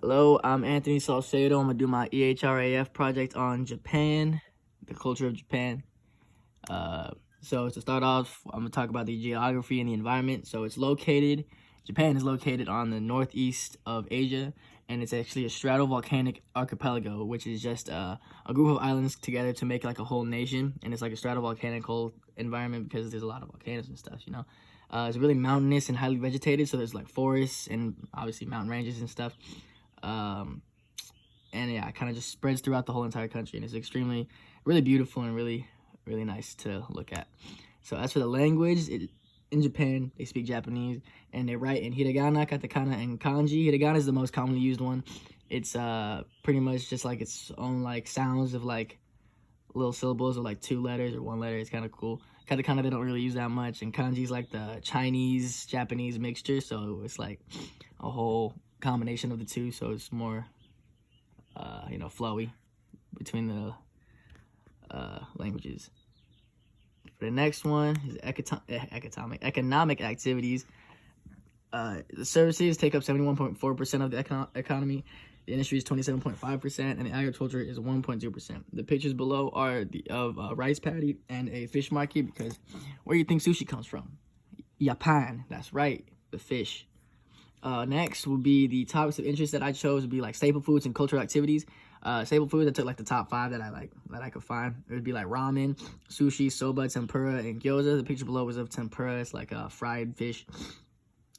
Hello, I'm Anthony Salcedo. I'm gonna do my eHRAF project on Japan, the culture of Japan. So to start off, I'm gonna talk about the geography and the environment. So Japan is located on the northeast of Asia, and it's actually a stratovolcanic archipelago, which is just a group of islands together to make like a whole nation. And it's like a stratovolcanic whole environment because there's a lot of volcanoes and stuff, It's really mountainous and highly vegetated, so there's like forests and obviously mountain ranges and stuff. And yeah, it kind of just spreads throughout the whole entire country, and it's extremely, really beautiful and really, really nice to look at. So as for the language, in Japan, they speak Japanese, and they write in hiragana, katakana, and kanji. Hiragana is the most commonly used one. It's pretty much just like its own like sounds of like little syllables of like two letters or one letter. It's kind of cool. Katakana they don't really use that much, and kanji is like the Chinese Japanese mixture, so it's like a whole combination of the two, so it's more flowy between the languages. For the next one is economic activities. The services take up 71.4% of the economy. The industry is 27.5%, and the agriculture is 1.2%. The pictures below are of a rice paddy and a fish market, because where do you think sushi comes from? Japan. That's right, the fish. Next will be the topics of interest that I chose would be like staple foods and cultural activities. Staple foods, I took like the top 5 that I could find. It would be like ramen, sushi, soba, tempura, and gyoza. The picture below was of tempura. It's like a fried fish,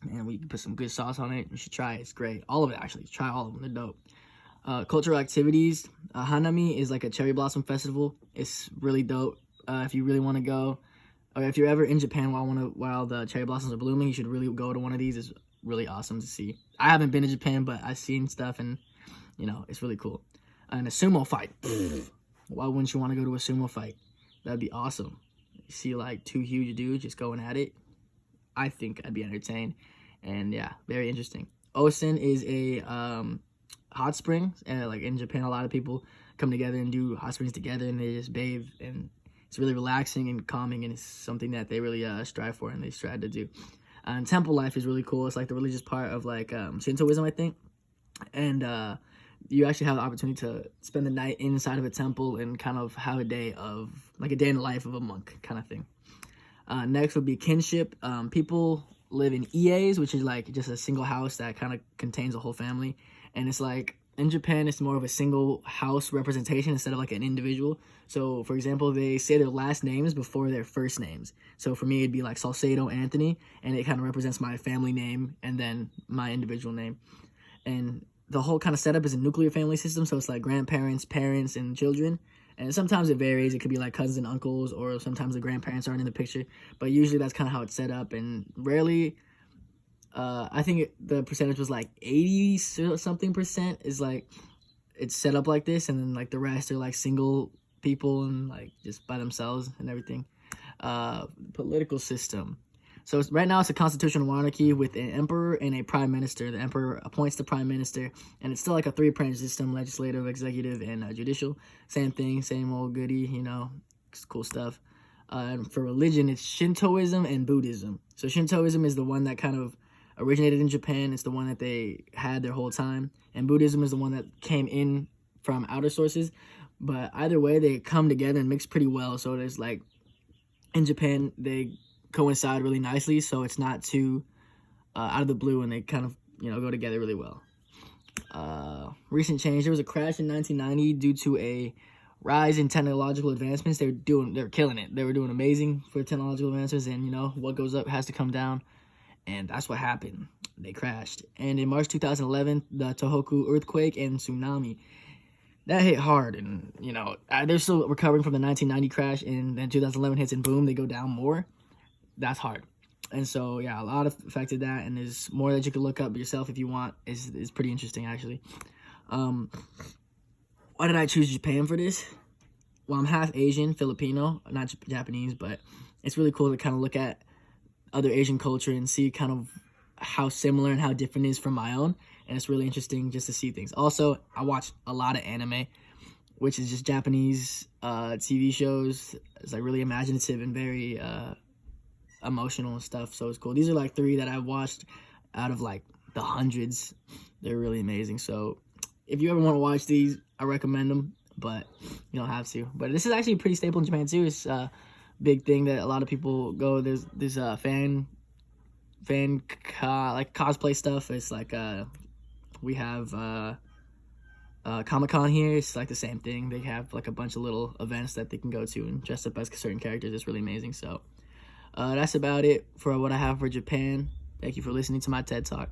and we can put some good sauce on it. You should try it. It's great. All of it, actually. Try all of them. They're dope. Cultural activities. Hanami is like a cherry blossom festival. It's really dope. If you really want to go, or if you're ever in Japan while the cherry blossoms are blooming, you should really go to one of these. It's really awesome to see. I haven't been to Japan, but I've seen stuff, and it's really cool. And a sumo fight. Why wouldn't you want to go to a sumo fight? That'd be awesome. You see like 2 huge dudes just going at it. I think I'd be entertained. And yeah, very interesting. Onsen is a hot spring. And like in Japan, a lot of people come together and do hot springs together, and they just bathe, and it's really relaxing and calming, and it's something that they really strive for and they strive to do. And temple life is really cool. It's like the religious part of like Shintoism, I think. And you actually have the opportunity to spend the night inside of a temple and kind of have a day in the life of a monk kind of thing. Next would be kinship. People live in ies, which is like just a single house that kind of contains a whole family. And it's like in Japan, it's more of a single house representation instead of like an individual. So for example, they say their last names before their first names. So for me, it'd be like Salcedo Anthony, and it kind of represents my family name and then my individual name. And the whole kind of setup is a nuclear family system, so it's like grandparents, parents, and children. And sometimes it varies. It could be like cousins and uncles, or sometimes the grandparents aren't in the picture. But usually that's kind of how it's set up. And rarely, I think the percentage was like 80-something% is like it's set up like this. And then like the rest are like single people and like just by themselves and everything. Political system. So right now it's a constitutional monarchy with an emperor and a prime minister. The emperor appoints the prime minister, and it's still like a 3-branch system: legislative, executive, and judicial. Same thing, same old goodie, it's cool stuff. And for religion, it's Shintoism and Buddhism. So Shintoism is the one that kind of originated in Japan. It's the one that they had their whole time. And Buddhism is the one that came in from outer sources. But either way, they come together and mix pretty well. So there's like, in Japan, they coincide really nicely, so it's not too out of the blue, and they kind of go together really well. Recent change: there was a crash in 1990 due to a rise in technological advancements. They were killing it. They were doing amazing for technological advances, and what goes up has to come down, and that's what happened. They crashed. And in March 2011, the Tohoku earthquake and tsunami that hit hard, and they're still recovering from the 1990 crash, and then 2011 hits, and boom, they go down more. That's hard. And so yeah, a lot of affected that, and there's more that you can look up yourself if you want. It's pretty interesting, actually. Why did I choose Japan for this? Well, I'm half Asian, Filipino, not Japanese, but it's really cool to kind of look at other Asian culture and see kind of how similar and how different it is from my own, and it's really interesting just to see things. Also, I watch a lot of anime, which is just Japanese TV shows. It's like really imaginative and very emotional and stuff, so it's cool. These are like 3 that I watched out of like the hundreds. They're really amazing. So if you ever want to watch these, I recommend them, but you don't have to. But this is actually pretty staple in Japan too. It's a big thing that a lot of people go. There's fan cosplay stuff. It's like we have Comic-Con here. It's like the same thing. They have like a bunch of little events that they can go to and dress up as certain characters. It's really amazing. So that's about it for what I have for Japan. Thank you for listening to my TED Talk.